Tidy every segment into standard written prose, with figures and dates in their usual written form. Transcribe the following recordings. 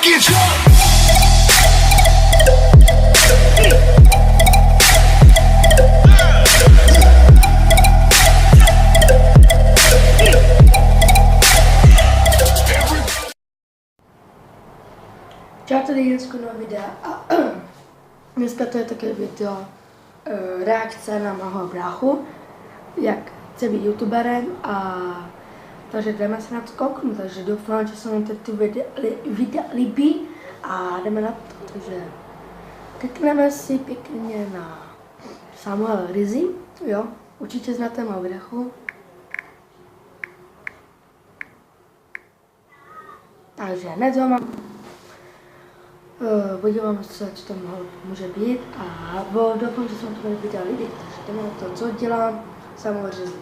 get drunk. Čau, tady Jinsku nový videa a dneska to je také video reakce na mého bráchu, jak chce být youtuberem a takže jdeme se na to kouknout, takže doufám, že se vám ty videa líbí a jdeme na to, takže klikneme si pěkně na Samuel Rizzi, jo, určitě znáte mého bráchu. Takže hned vám podívám se, co tam může být a doufám, že se vám to bude video líbit, takže jdeme na to, co dělám, Samuel Rizzi.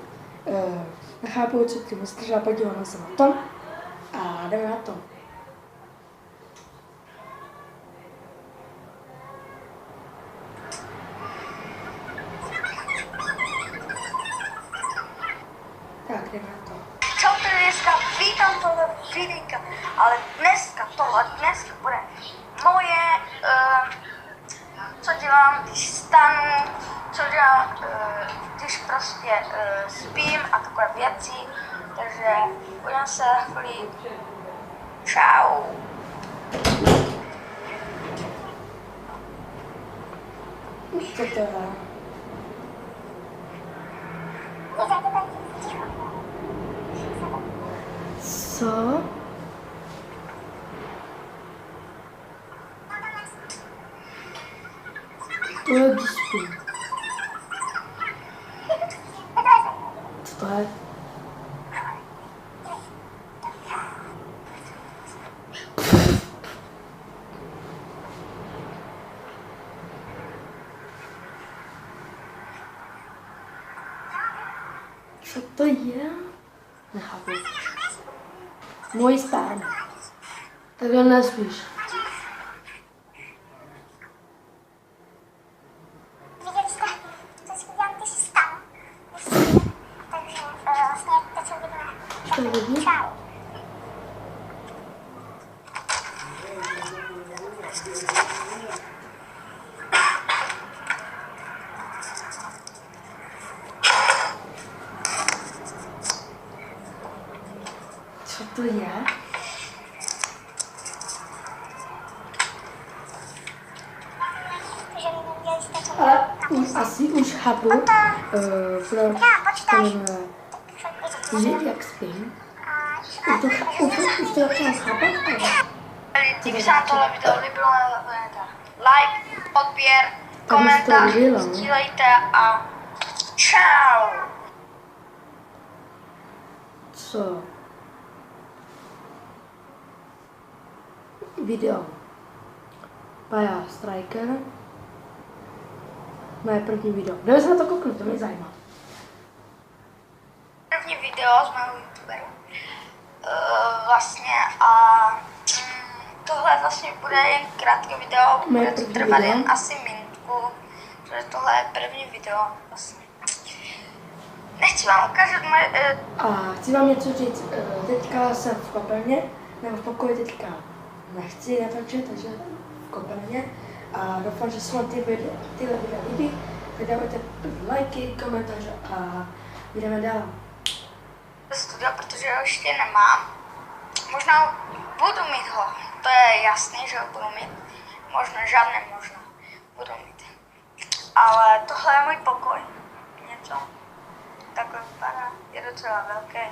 Nechápu, co tím stržá, podíváme se na to a jdeme na to. Tak, jdeme na to. Čau, tady dneska, vítám tohle videjka, ale dneska bude moje, co dělám, když stanu, co dělám, když prostě spím a takové věci, takže budeme se chvíli. Čau. Co to je? Co? To je když spím. Co to je? Co to je? Nechápu. Můj spán. Takhle nespíš. Viděli jste, co si udělám, když vstanu. Takže vlastně teď se Co budeme. vidíš? Čau. Co to je? Takže neviděli jste, co Ale asi už chápu, proč to jmenuje Žít jak spím. Už to začínám chápat, ale Kdyby se vám tohle video líbilo, like, odběr, to komentář, líbilo, no. sdílejte a čau. co? Video. Paja Striker. Moje první video. Jdeme se na to kouknout, to mě zajímá. První video z mého youtuberu. Vlastně a tohle vlastně bude jen krátké video, Moje bude to první trvat video. jen asi minutku, protože tohle je první video vlastně. Nechci vám ukázat moje, A chci vám něco říct, teďka jsem v kopelně, nebo v pokoji teďka nechci natočit, takže v kopelně. A doufám, že se vám tyhle videa líbí. Vydávajte lajky, komentáře a jdeme dál. studia, protože ho ještě nemám. Možná budu mít ho, to je jasný, že ho budu mít. Možná, žádné možná, budu mít. Ale tohle je můj pokoj. Něco takhle vypadá, je docela velké.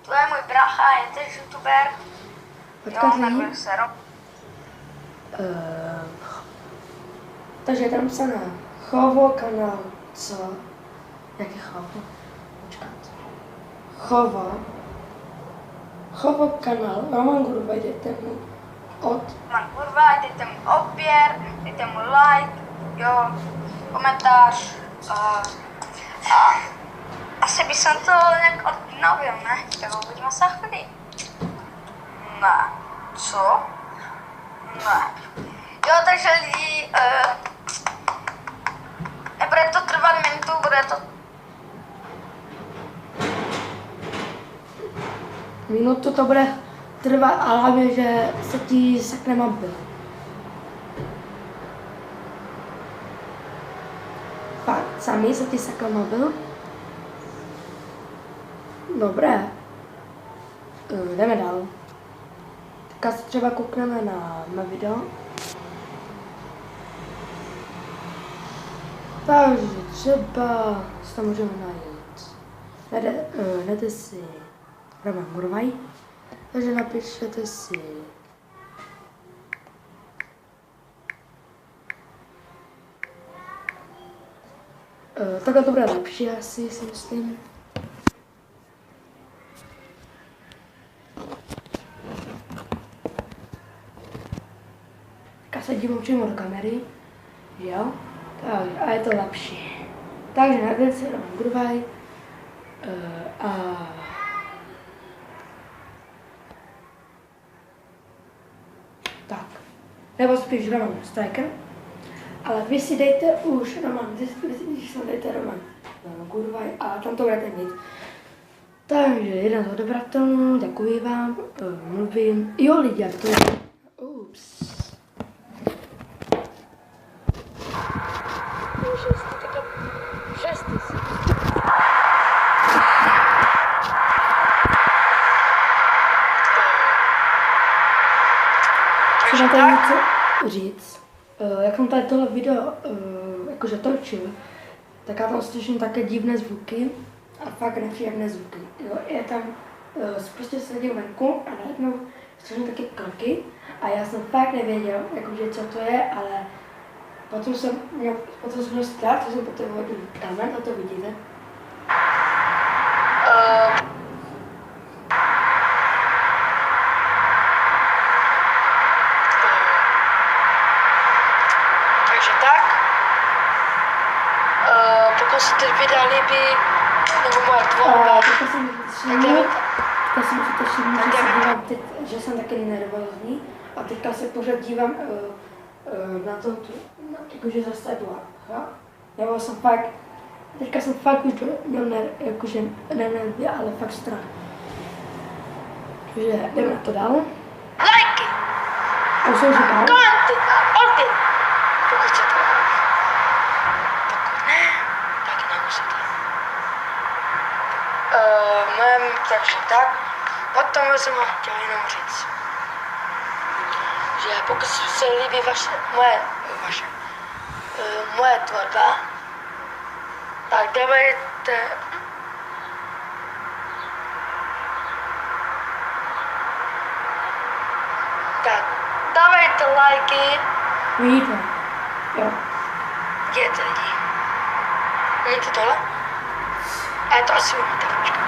Tohle je můj brácha, je tež youtuber. Jo, jmenuje se Rob. Takže tam psané Chovo kanál, co? Jaký Chovo? Počkat. Chovo kanál, Roman Gurva, jděte mu Man kurva, dejte mu odběr, dejte mu like, jo, komentář. A asi by jsem to nějak obnovil, ne? Tak uvidíme se chvíli. Ne. Co? Ne. Jo, takže lidi, nebude to trvat minutu, bude to... minutu to bude trvá, ale hlavně, že se ti sekne mobil. Fakt, sami se ti sekl mobil? Dobré. Jdeme dál. Teďka se třeba koukneme na video. Takže třeba si tam můžeme najít. Jdete si Roman Gurvaj. Takže napíšete si takhle to bude lepší asi, si myslím. Teďka se dívám přímo do kamery, jo? A je to lepší. Takže najdete si Roman Gurvaj a tak. Nebo spíš Roman Striker. Ale vy si dejte už Roman, když si dejte Roman Gurvaj a tam to budete mít. Takže jeden z odebravatelů, děkuji vám, mluvím. Jo lidi, jak to je. Ups. Chci vám tady něco říct. Jak jsem tady tohle video jakože točil, tak já tam slyším také divné zvuky a fakt nepříjemné zvuky. Jo, je tam, prostě sedím venku a najednou slyším taky kroky a já jsem fakt nevěděl, jakože co to je, ale potom jsem měl strach, že jsem potom hodil kamen a to vidíte. Pokud se ty videa líbí, nebo moje tvorba, teďka si můžete všimnout, že se dívám teď, že jsem taky nervózní a teďka se pořád dívám na to, jakože zasedla. Já jsem fakt, teďka jsem fakt už měl jakože nervy, ale fakt strach. Takže jdeme na to dál. Lajky! A už jsem říkal. Komenty! Odběr! Pokud chcete. Pokud ne, tak nemusíte. Takže tak. Potom jsem vám chtěl jenom říct, že pokud se líbí moje tvorba, tak dávejte dávejte lajky. Vidíte? Jo. Vidíte lidi. Vidíte tohle? A je to asi umíte, počkat.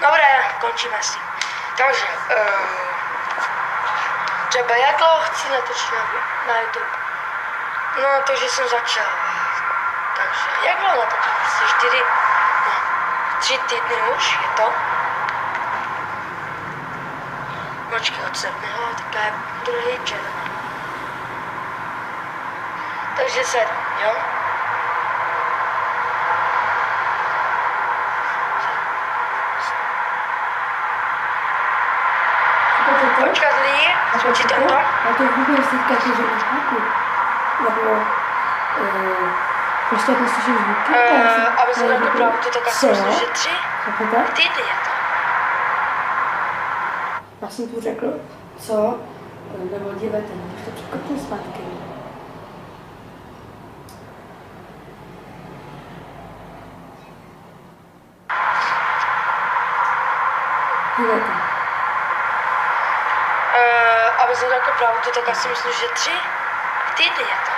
Dobré, končíme s tím. Takže, třeba jak dlouho chci natočit na YouTube? No, takže jsem začal. Takže, jak dlouho natočit? Asi 3 týdny už je to. Počkej, od 7. tak je druhý červen. Takže 7, jo? Počkat lidi, spočíte to? Já to vůbec teďka že nechápu. Nebo prostě jako slyším zvuky. Aby se řekl pravdu, tak asi myslím, že 3 týdny je to. Já jsem tu řekl, co? Nebo dívejte, když to překopnu zpátky. Dívejte. Aby se řekl pravdu, tak asi myslím, že 3 týdny je to.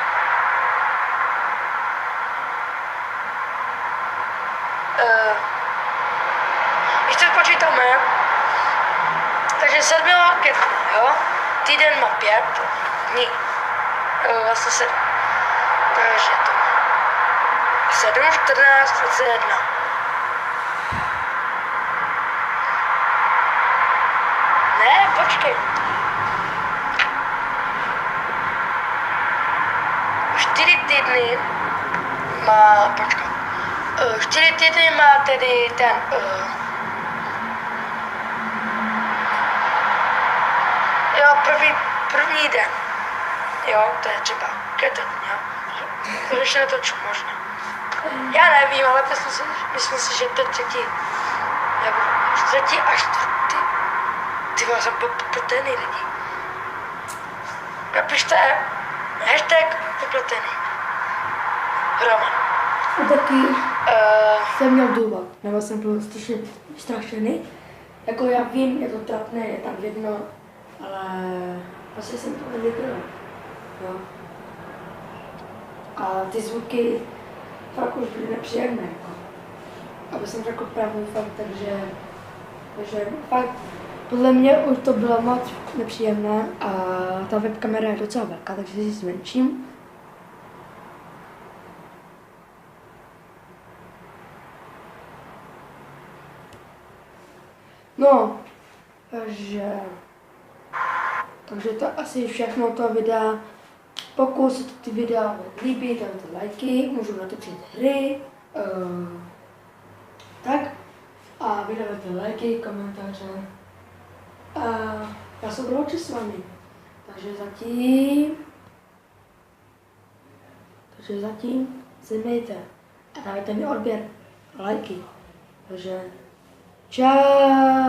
Když to počítáme, takže 7. května, jo? Týden má 5 dní. Vlastně 7. Takže to 7, 14, 21. Ne, počkej. 4 týdny má, počkej. 4 týdny má tedy ten jo, první den. Jo, to je třeba květen, jo. Konečně netočím možná. Já nevím, ale myslím si, že to třetí. Nebo třetí a čtvrtý. Ty vás jsem popletený lidi. Napište hashtag popletený. Roman. A taky jsem měl důvod, nebo jsem byl strašně vystrašený. Jako já vím, je to trapné, je tam jedno, ale asi jsem to nevykryl. Jo. A ty zvuky fakt už byly nepříjemné. Jako. Aby jsem řekl pravdu fakt, takže fakt podle mě už to bylo moc nepříjemné a ta webkamera je docela velká, takže si zmenším. No, takže to asi všechno to videa. Pokud se ty videa líbí, dejte lajky, můžu natočit hry, tak. A vydávajte lajky, komentáře. A já se budu loučit s vámi. Takže zatím se mějte a dávajte mi odběr a lajky. Takže čau.